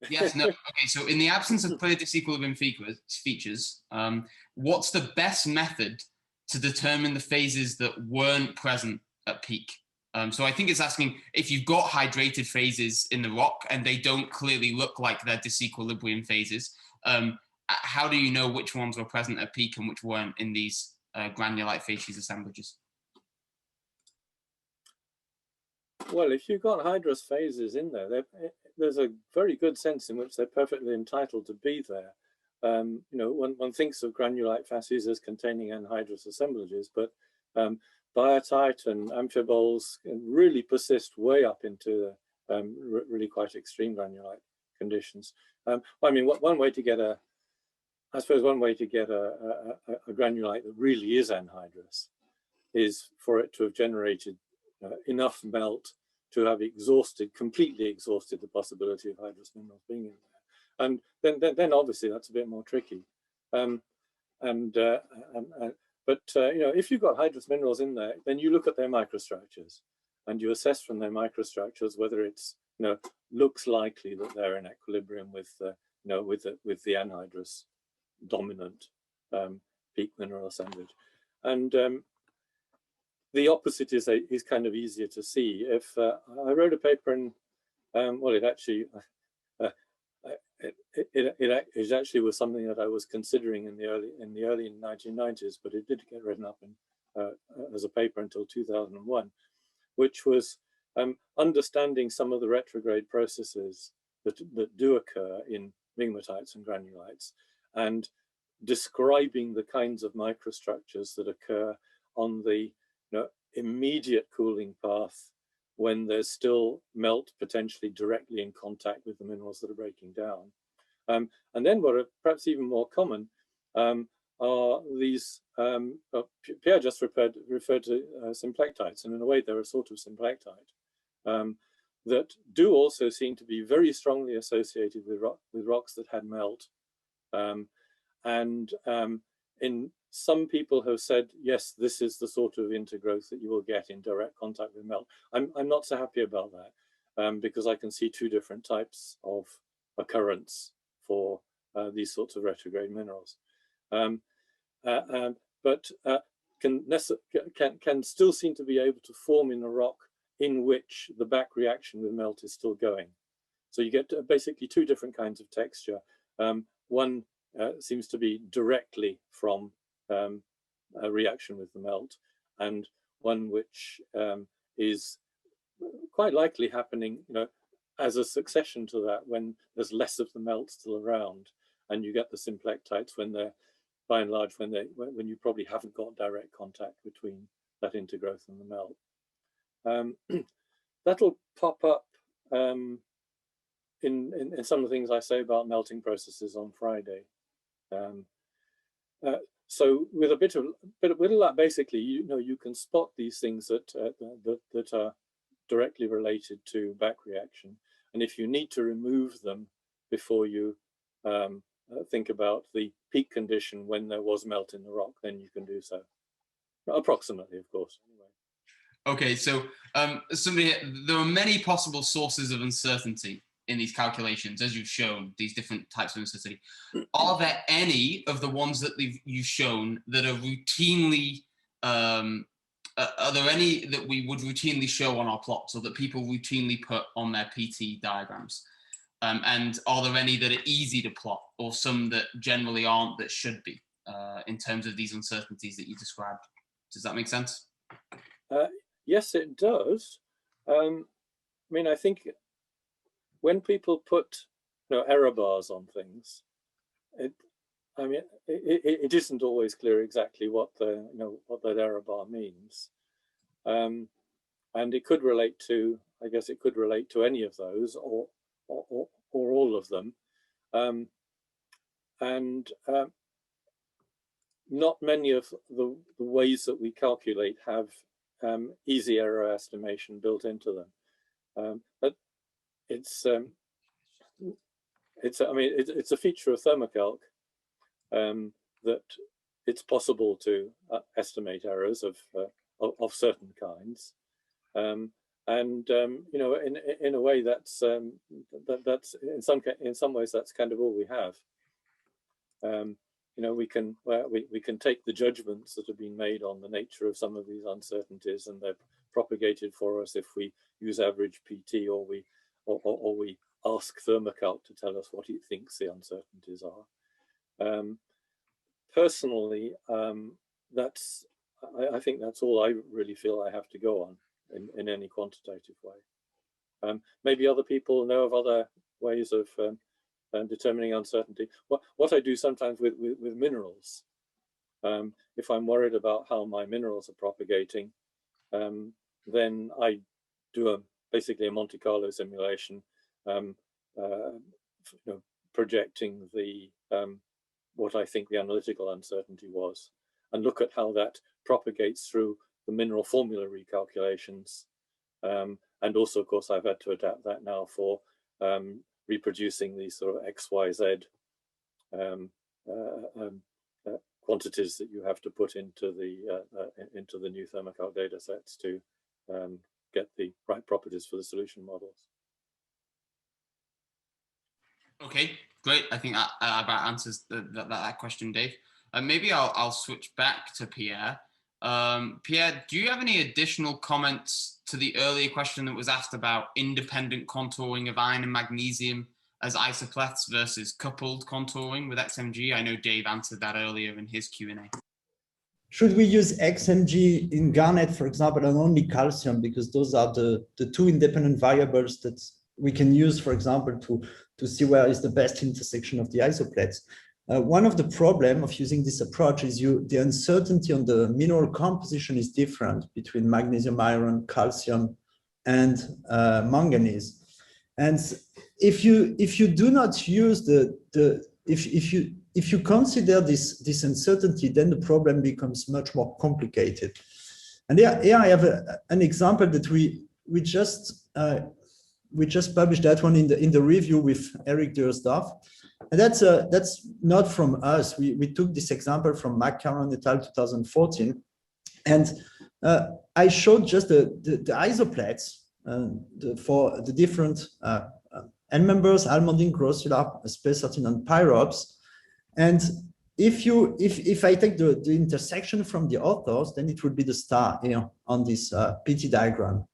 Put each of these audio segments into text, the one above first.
Yes, no. Okay, so in the absence of clear disequilibrium features, what's the best method to determine the phases that weren't present at peak? So I think it's asking if you've got hydrated phases in the rock and they don't clearly look like they're disequilibrium phases, how do you know which ones were present at peak and which weren't in these granulite facies assemblages? Well, if you've got hydrous phases in there, there's a very good sense in which they're perfectly entitled to be there. You know, one thinks of granulite facies as containing anhydrous assemblages, but biotite and amphiboles can really persist way up into really quite extreme granulite conditions. I mean, one way to get a granulite that really is anhydrous is for it to have generated enough melt to have completely exhausted the possibility of hydrous minerals being in there. And then obviously that's a bit more tricky. But you know, if you've got hydrous minerals in there, then you look at their microstructures and you assess from their microstructures whether it's, you know, looks likely that they're in equilibrium with, you know, with the anhydrous dominant peak mineral assemblage. And the opposite is kind of easier to see. If I wrote a paper in, well, it actually it actually was something that I was considering in the early 1990s, but it did get written up in, as a paper until 2001, which was understanding some of the retrograde processes that do occur in migmatites and granulites, and describing the kinds of microstructures that occur on the immediate cooling path when there's still melt potentially directly in contact with the minerals that are breaking down. And then what are perhaps even more common are these, Pierre just referred to symplectites, and in a way they're a sort of symplectite that do also seem to be very strongly associated with rocks that had melt. In some people have said, yes, this is the sort of intergrowth that you will get in direct contact with melt. I'm not so happy about that because I can see two different types of occurrence for these sorts of retrograde minerals. But can still seem to be able to form in a rock in which the back reaction with melt is still going. So you get basically two different kinds of texture. One seems to be directly from a reaction with the melt, and one which is quite likely happening, as a succession to that when there's less of the melt still around, and you get the symplectites when they're, by and large, when you probably haven't got direct contact between that intergrowth and the melt. That'll pop up in some of the things I say about melting processes on Friday. So with a bit of that, basically, you can spot these things that are directly related to back reaction, and if you need to remove them before you think about the peak condition when there was melt in the rock, then you can do so. Approximately, of course. Anyway. Okay, so there are many possible sources of uncertainty in these calculations, as you've shown, these different types of uncertainty. Are there any of the ones that you've shown that are routinely, are there any that we would routinely show on our plots, or that people routinely put on their PT diagrams? And are there any that are easy to plot, or some that generally aren't that should be, in terms of these uncertainties that you described? Does that make sense? Yes, it does. I mean, I think when people put error bars on things, it isn't always clear exactly what what that error bar means, and it could relate to, I guess it could relate to any of those or all of them, and not many of the ways that we calculate have easy error estimation built into them, but it's a feature of thermocalc that it's possible to estimate errors of certain kinds, and And you know, in a way, that's that's in some ways that's kind of all we have. You know, we can take the judgments that have been made on the nature of some of these uncertainties, and they're propagated for us if we use average PT, or we ask Thermocult to tell us what he thinks the uncertainties are. Personally, I think that's all I really feel I have to go on in any quantitative way. Maybe other people know of other ways of determining uncertainty. What I do sometimes with minerals, if I'm worried about how my minerals are propagating, then I do basically a Monte Carlo simulation, you know, projecting the what I think the analytical uncertainty was, and look at how that propagates through the mineral formula recalculations. And also, of course, I've had to adapt that now for reproducing these sort of XYZ quantities that you have to put into the new Thermocult data sets to get the right properties for the solution models. Okay, great. I think that about answers that question, Dave. Maybe I'll switch back to Pierre. Pierre, do you have any additional comments to the earlier question that was asked about independent contouring of iron and magnesium as isopleths versus coupled contouring with XMG? I know Dave answered that earlier in his Q&A. Should we use XMG in garnet, for example, and only calcium, because those are the two independent variables that we can use, for example, to see where is the best intersection of the isopleths? One of the problems of using this approach is the uncertainty on the mineral composition is different between magnesium, iron, calcium, and manganese. And if you do not use if you consider this uncertainty, then the problem becomes much more complicated. And here I have an example that we just published that one in the review with Eric Dursdorf. And that's not from us. We took this example from McCarron et al. 2014. And I showed just the isopleths for the different N members, almandine, grossular, space13, and pyrops. And if I take the intersection from the authors, then it would be the star here on this PT diagram.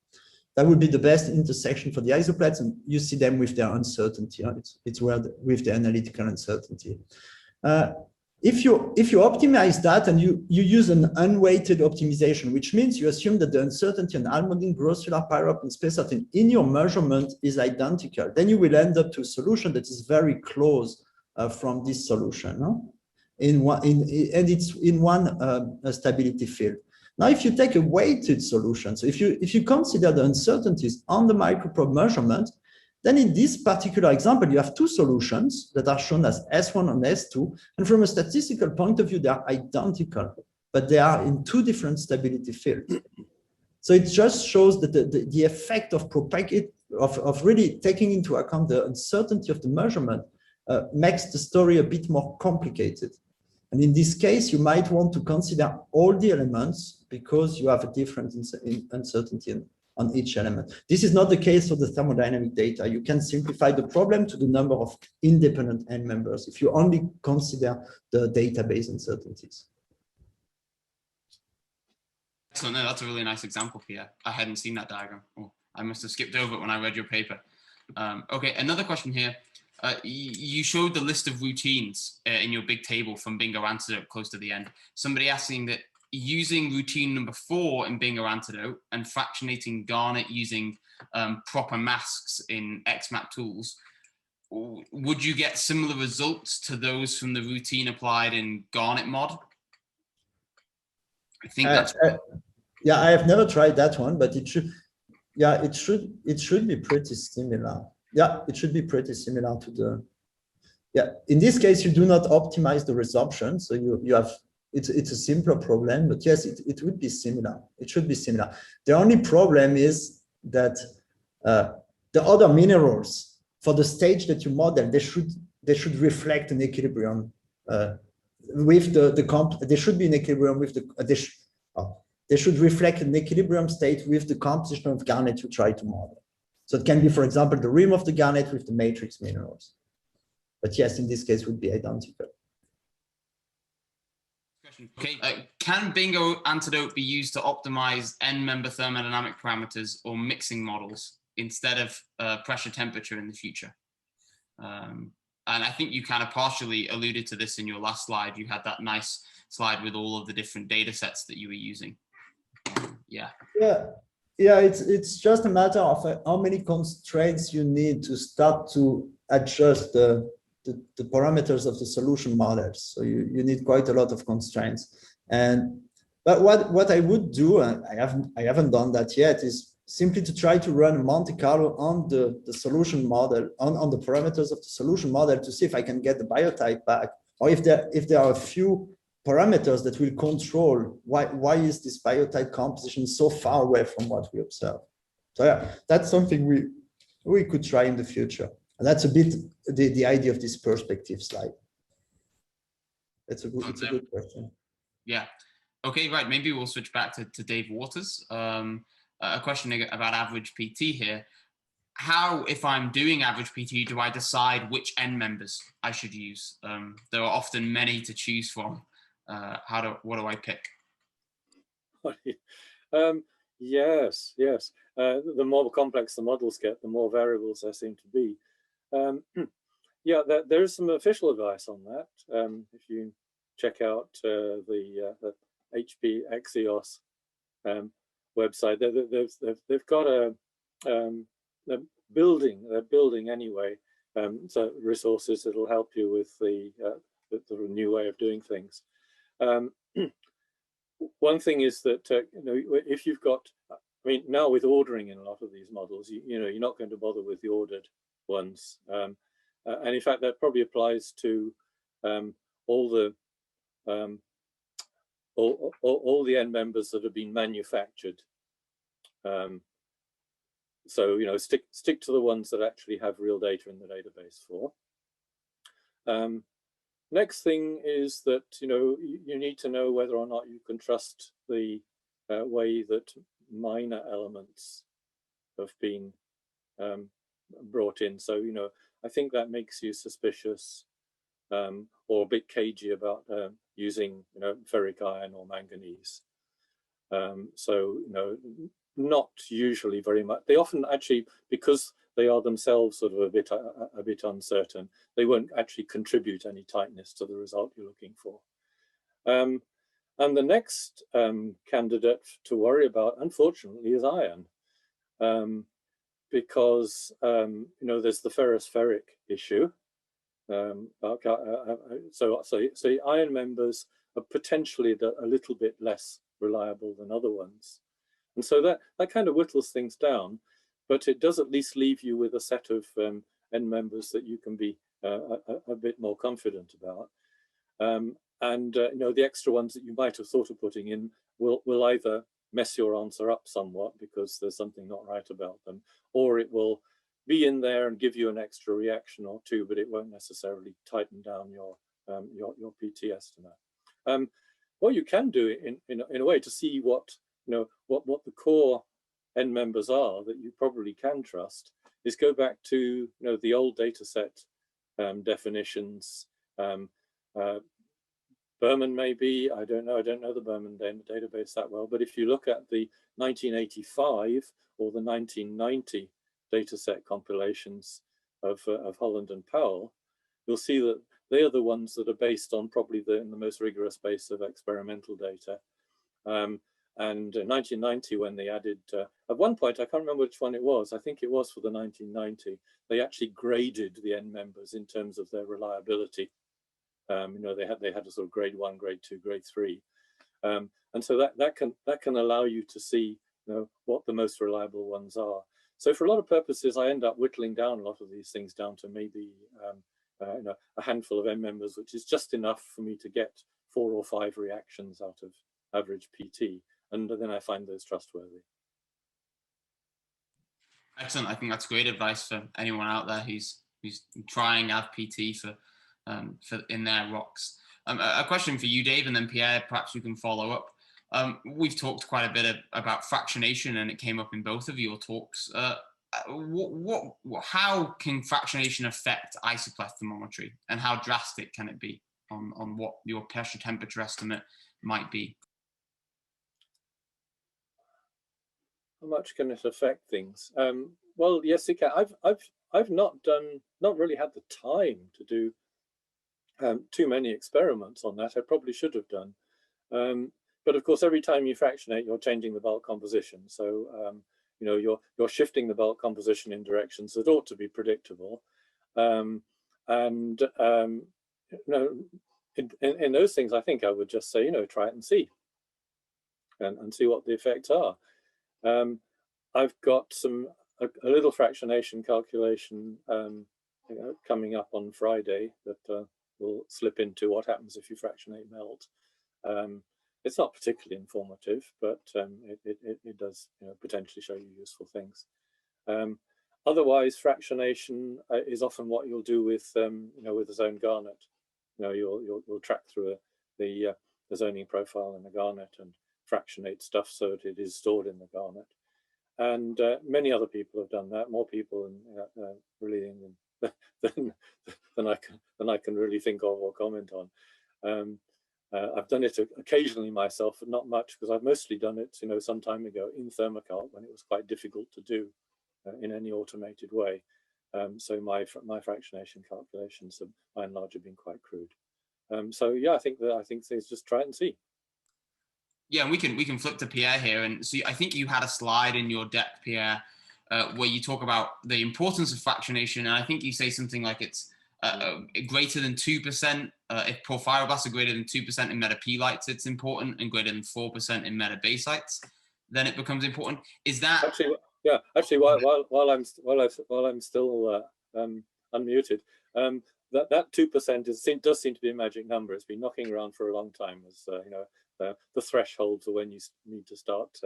That would be the best intersection for the isopleths, and you see them with their uncertainty. It's where with the analytical uncertainty. If you optimize that and you use an unweighted optimization, which means you assume that the uncertainty on almandine, grossular, pyrop, and space13 in your measurement is identical, then you will end up to a solution that is very close from this solution, no? And it's in one stability field. Now, if you take a weighted solution, so if you consider the uncertainties on the microprobe measurement, then in this particular example, you have two solutions that are shown as S1 and S2. And from a statistical point of view, they are identical, but they are in two different stability fields. So it just shows that the effect of really taking into account the uncertainty of the measurement makes the story a bit more complicated. And in this case, you might want to consider all the elements because you have a difference in uncertainty on each element. This is not the case for the thermodynamic data. You can simplify the problem to the number of independent N members if you only consider the database uncertainties. So no, that's a really nice example, Pierre. I hadn't seen that diagram. Oh, I must have skipped over it when I read your paper. Okay, another question here. You showed the list of routines in your big table from Bingo Antidote close to the end. Somebody asking that using routine number 4 in Bingo Antidote and fractionating garnet using proper masks in XMAP tools, would you get similar results to those from the routine applied in garnet mod? I think that's yeah, I have never tried that one, but it should, yeah, it should be pretty similar. Yeah, it should be pretty similar to the, yeah, in this case, you do not optimize the resorption. So you have, it's a simpler problem, but yes, it would be similar. It should be similar. The only problem is that the other minerals for the stage that you model, they should reflect an equilibrium with the comp. They should be in equilibrium with the they should reflect an equilibrium state with the composition of garnet you try to model. So it can be, for example, the rim of the garnet with the matrix minerals. But yes, in this case, would be identical. Okay, can bingo antidote be used to optimize n-member thermodynamic parameters or mixing models instead of pressure temperature in the future? And I think you kind of partially alluded to this in your last slide. You had that nice slide with all of the different data sets that you were using. Yeah. Yeah, it's just a matter of how many constraints you need to start to adjust the parameters of the solution models. So you need quite a lot of constraints. But what I would do, and I haven't done that yet, is simply to try to run Monte Carlo on the solution model, on the parameters of the solution model, to see if I can get the biotype back, or if there are a few parameters that will control why is this biotype composition so far away from what we observe. So yeah, that's something we could try in the future. And that's a bit the idea of this perspective slide. It's a good question. Yeah. Okay, right. Maybe we'll switch back to Dave Waters. A question about average PT here. How, if I'm doing average PT, do I decide which N members I should use? There are often many to choose from. What do I pick? Yes. The more complex the models get, the more variables there seem to be. Yeah, there is some official advice on that. If you check out the HP Axios website, they've got they're building anyway. So resources that'll help you with the new way of doing things. One thing is that if you've got, I mean, now with ordering in a lot of these models, you're not going to bother with the ordered ones, and in fact that probably applies to all the N members that have been manufactured. So stick to the ones that actually have real data in the database for. Next thing is that you need to know whether or not you can trust the way that minor elements have been brought in. So I think that makes you suspicious or a bit cagey about using ferric iron or manganese. So not usually very much. They often actually, because they are themselves sort of a bit uncertain, they won't actually contribute any tightness to the result you're looking for. And the next candidate to worry about, unfortunately, is iron, because there's the ferrous-ferric issue. So iron members are potentially a little bit less reliable than other ones. And so that kind of whittles things down, but it does at least leave you with a set of N members that you can be a bit more confident about. The extra ones that you might have thought of putting in will either mess your answer up somewhat because there's something not right about them, or it will be in there and give you an extra reaction or two, but it won't necessarily tighten down your PT estimate. What you can do in a way to see what the core N members are that you probably can trust is go back to the old data set definitions. Berman maybe, I don't know the Berman database that well, but if you look at the 1985 or the 1990 data set compilations of Holland and Powell, you'll see that they are the ones that are based on probably the most rigorous base of experimental data. And in 1990, when they added, at one point, I can't remember which one it was, I think it was for the 1990, they actually graded the N members in terms of their reliability. They had a sort of grade 1, grade 2, grade 3. And so that can allow you to see what the most reliable ones are. So for a lot of purposes, I end up whittling down a lot of these things down to maybe a handful of N members, which is just enough for me to get 4 or 5 reactions out of average PT. And then I find those trustworthy. Excellent. I think that's great advice for anyone out there who's trying AvPT for in their rocks. A question for you, Dave, and then Pierre, perhaps you can follow up. We've talked quite a bit about fractionation, and it came up in both of your talks. How can fractionation affect isopleth thermometry, and how drastic can it be on what your pressure temperature estimate might be? How much can it affect things? Well, yes, it can. I've not really had the time to do too many experiments on that. I probably should have done. But of course, every time you fractionate, you're changing the bulk composition. So you know, you're shifting the bulk composition in directions that ought to be predictable. You know, in those things, I think I would just say, you know, try it and see, and see what the effects are. I've got a little fractionation calculation you know, coming up on Friday that will slip into what happens if you fractionate melt. It's not particularly informative, but it does, you know, potentially show you useful things. Otherwise, fractionation is often what you'll do with you know, with the zone garnet. You know, you'll track through the zoning profile in the garnet and fractionate stuff so that it is stored in the garnet. And many other people have done that. More people really than I can really think of or comment on. I've done it occasionally myself, but not much, because I've mostly done it, you know, some time ago in thermocult when it was quite difficult to do in any automated way. So my fractionation calculations have, by and large, have been quite crude. So yeah, I think things just try and see. Yeah, and we can flip to Pierre here, and so I think you had a slide in your deck, Pierre, where you talk about the importance of fractionation, and I think you say something like it's greater than 2%. If porphyroblasts are greater than 2% in meta-P-lights, it's important, and greater than 4% in meta-basehites, then it becomes important. Is that actually? Yeah, actually, while I'm still unmuted, that 2% does seem to be a magic number. It's been knocking around for a long time as you know, the threshold for when you need to start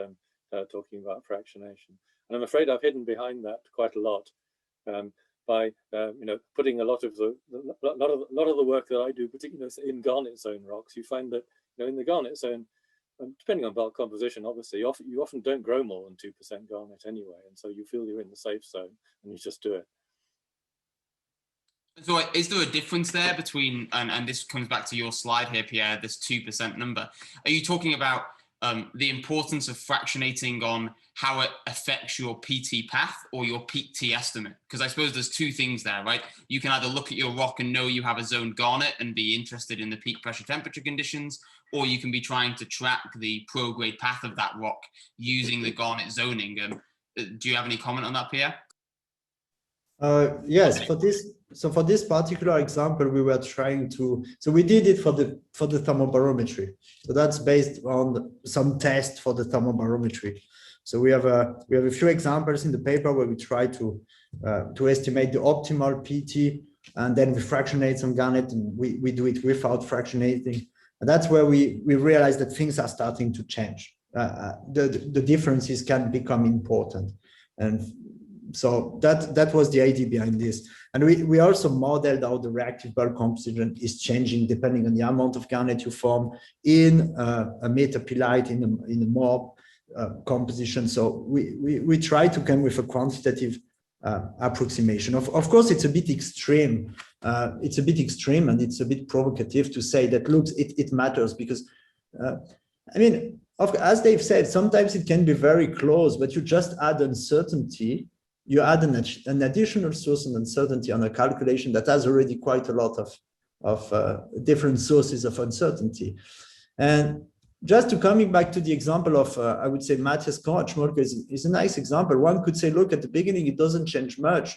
talking about fractionation. And I'm afraid I've hidden behind that quite a lot by you know, putting a lot of the work that I do, particularly in garnet zone rocks. You find that, you know, in the garnet zone, depending on bulk composition, obviously, you often don't grow more than 2% garnet anyway, and so you feel you're in the safe zone, and you just do it. So is there a difference there between, and this comes back to your slide here, Pierre, this 2% number? Are you talking about the importance of fractionating on how it affects your PT path or your peak T estimate? Because I suppose there's two things there, right? You can either look at your rock and know you have a zone garnet and be interested in the peak pressure temperature conditions, or you can be trying to track the prograde path of that rock using the garnet zoning. Do you have any comment on that, Pierre? Yes, for this particular example, we were trying to, so we did it for the thermobarometry. So that's based on some test for the thermobarometry. So we have a few examples in the paper where we try to estimate the optimal PT, and then we fractionate some garnet, and we do it without fractionating. And that's where we realize that things are starting to change. The differences can become important. And so that was the idea behind this. And we also modeled how the reactive bulk composition is changing depending on the amount of garnet you form in a meta-P-light, in a more composition. So we try to come with a quantitative approximation. Of course, it's a bit extreme. It's a bit extreme, and it's a bit provocative to say that, look, it matters, because I mean, as Dave said, sometimes it can be very close, but you just add uncertainty. You add an additional source of uncertainty on a calculation that has already quite a lot of different sources of uncertainty. And just to coming back to the example of, I would say, Matthias Korachmolke is a nice example. One could say, look, at the beginning, it doesn't change much.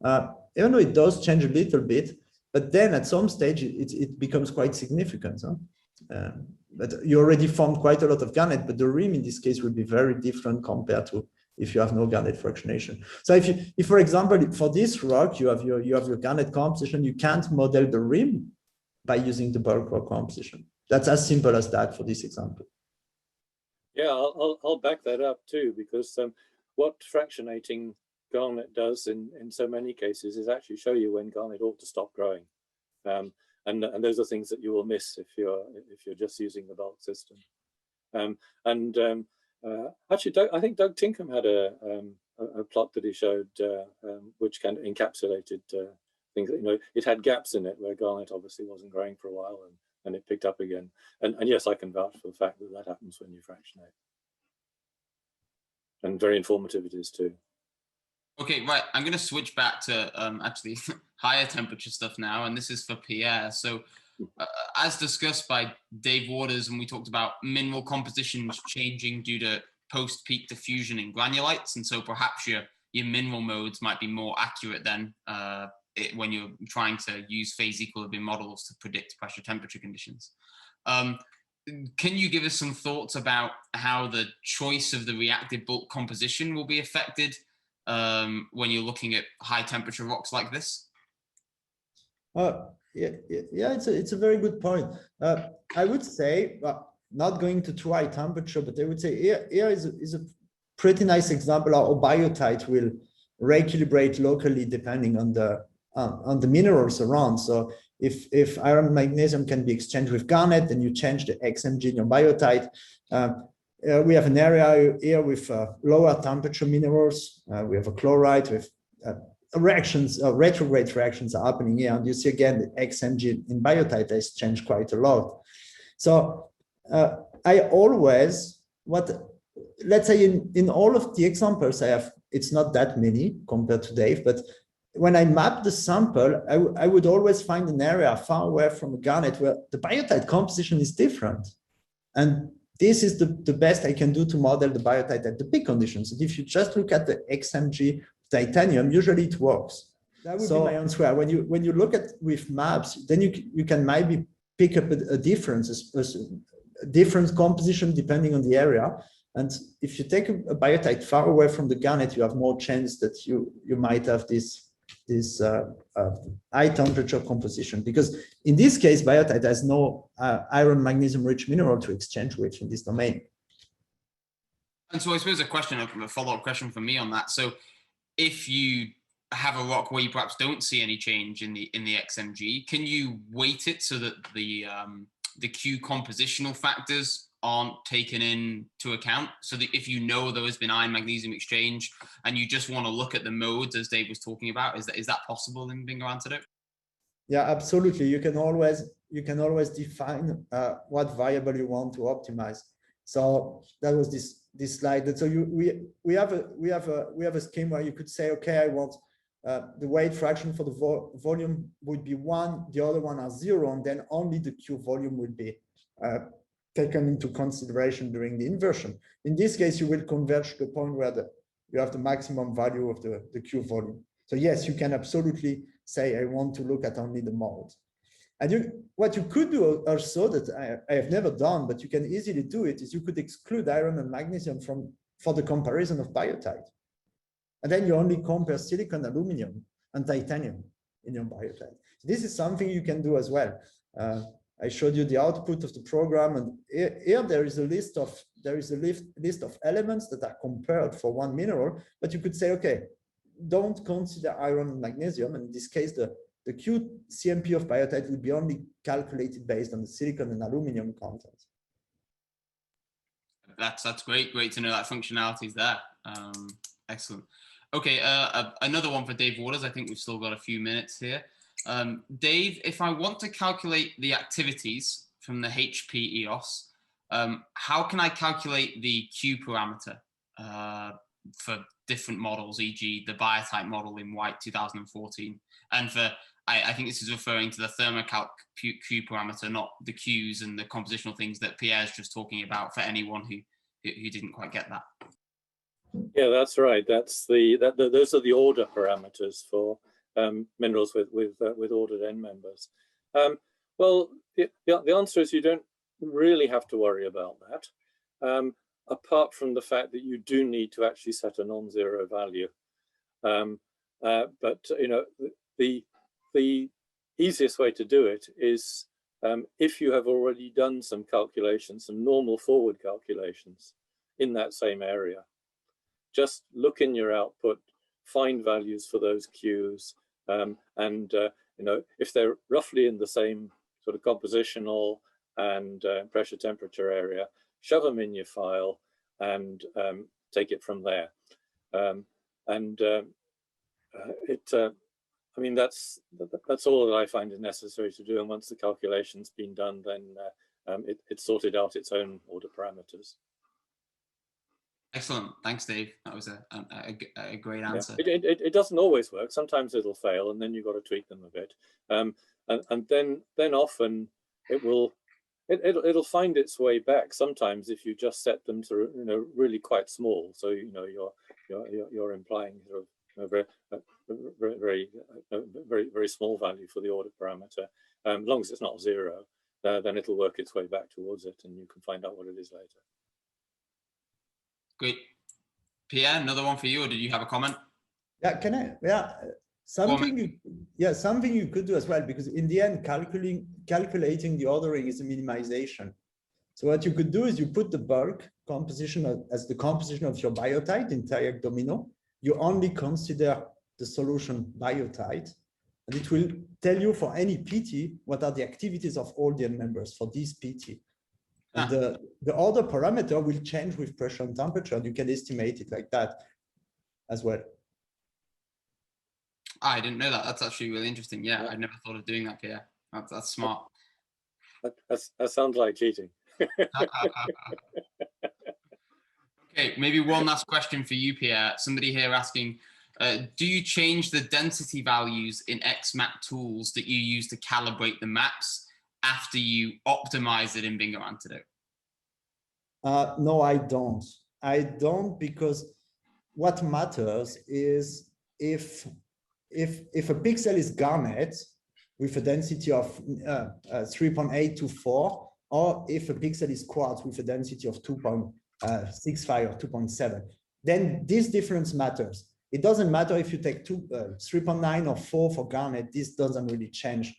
Even though it does change a little bit, but then at some stage, it becomes quite significant. Huh? But you already formed quite a lot of garnet, but the rim in this case would be very different compared to if you have no garnet fractionation. So if for example, for this rock, you have your garnet composition, you can't model the rim by using the bulk rock composition. That's as simple as that for this example. Yeah, I'll back that up too, because what fractionating garnet does in so many cases is actually show you when garnet ought to stop growing. And those are things that you will miss if you're just using the bulk system. Actually, I think Doug Tinkham had a plot that he showed which kind of encapsulated things. You know, it had gaps in it where garnet obviously wasn't growing for a while, and it picked up again. And yes, I can vouch for the fact that that happens when you fractionate. And very informative it is too. Okay, right. I'm going to switch back to actually higher temperature stuff now, and this is for Pierre. So, as discussed by Dave Waters, and we talked about mineral compositions changing due to post-peak diffusion in granulites, and so perhaps your mineral modes might be more accurate then when you're trying to use phase equilibrium models to predict pressure temperature conditions. Can you give us some thoughts about how the choice of the reactive bulk composition will be affected when you're looking at high temperature rocks like this? Yeah, it's a very good point. I would say, not going to too high temperature, but I would say here is a pretty nice example how biotite will re-equilibrate locally depending on the minerals around. So if iron and magnesium can be exchanged with garnet, then you change the XMG in your biotite. We have an area here with lower temperature minerals. We have a chloride with reactions, retrograde reactions are happening here. And you see again, the XMG in biotite has changed quite a lot. So I always, let's say in all of the examples I have, it's not that many compared to Dave, but when I map the sample, I would always find an area far away from a garnet where the biotite composition is different. And this is the best I can do to model the biotite at the peak conditions. And if you just look at the XMG titanium, usually it works. That would be my answer. When you look at with maps, then you can maybe pick up a difference, a different composition depending on the area. And if you take a biotite far away from the garnet, you have more chance that you might have this high temperature composition, because in this case, biotite has no iron magnesium rich mineral to exchange with in this domain. And so I suppose a follow-up question from me on that. So if you have a rock where you perhaps don't see any change in the XMG, can you weight it so that the Q compositional factors aren't taken into account, so that if you know there has been iron magnesium exchange and you just want to look at the modes as Dave was talking about, is that possible in Bingo Antidote? Yeah, absolutely. You can always define what variable you want to optimize. So that was this slide. So we have a scheme where you could say, okay, I want the weight fraction for the volume would be 1, the other one are 0, and then only the Q volume will be taken into consideration during the inversion. In this case, you will converge to the point where you have the maximum value of the Q volume. So yes, you can absolutely say, I want to look at only the modes. And what you could do also that I have never done, but you can easily do it, is you could exclude iron and magnesium for the comparison of biotite. And then you only compare silicon, aluminum, and titanium in your biotite. So this is something you can do as well. I showed you the output of the program, and here there is a list of elements that are compared for one mineral. But you could say, okay, don't consider iron and magnesium, and in this case, the Q CMP of biotite would be only calculated based on the silicon and aluminum content. That's great to know that functionality is there. Excellent. Okay, another one for Dave Waters. I think we've still got a few minutes here. Dave, if I want to calculate the activities from the HP EOS, how can I calculate the Q parameter for different models, e.g. the biotite model in White 2014? And I think this is referring to the thermocalc Q parameter, not the Qs and the compositional things that Pierre's just talking about, for anyone who didn't quite get that. Yeah, that's right. Those are the order parameters for minerals with ordered end members. Well, the answer is you don't really have to worry about that, apart from the fact that you do need to actually set a non-zero value. But you know, the easiest way to do it is if you have already done some calculations, some normal forward calculations in that same area. Just look in your output, find values for those Qs, and you know, if they're roughly in the same sort of compositional and pressure temperature area, shove them in your file, and take it from there. I mean, that's all that I find is necessary to do. And once the calculation's been done, then it sorted out its own order parameters. Excellent. Thanks, Dave. That was a great answer. Yeah. It doesn't always work. Sometimes it'll fail, and then you've got to tweak them a bit. And then often it'll find its way back. Sometimes if you just set them to really quite small, so you're implying sort of very small value for the order parameter. As long as it's not 0, then it'll work its way back towards it, and you can find out what it is later. Great. Pierre, another one for you, or did you have a comment? Yeah, can I? Yeah, something you could do as well, because in the end, calculating the ordering is a minimization. So what you could do is you put the bulk composition as the composition of your biotite in Tiriac domino. You only consider the solution biotite, and it will tell you for any PT what are the activities of all the members for this PT. And the order parameter will change with pressure and temperature, and you can estimate it like that as well. I didn't know that. That's actually really interesting. Yeah, I never thought of doing that, Pierre. That's smart. That sounds like cheating. Okay, maybe one last question for you, Pierre. Somebody here asking, do you change the density values in XMAP tools that you use to calibrate the maps after you optimize it in Bingo Antidote? No, I don't. I don't, because what matters is if a pixel is garnet with a density of 3.824, or if a pixel is quartz with a density of 2.65 or 2.7, then this difference matters. It doesn't matter if you take 3.9 or 4 for garnet. This doesn't really change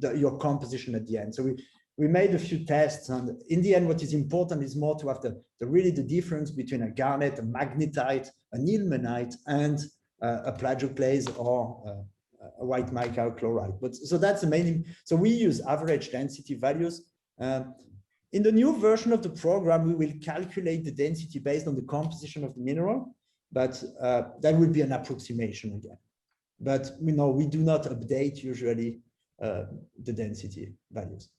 your composition at the end. So we made a few tests, and in the end, what is important is more to have the difference between a garnet, a magnetite, an ilmenite, and a plagioclase or a white mica chloride. But so that's the main. So we use average density values. In the new version of the program, we will calculate the density based on the composition of the mineral, but that will be an approximation again. But we do not update usually the density values.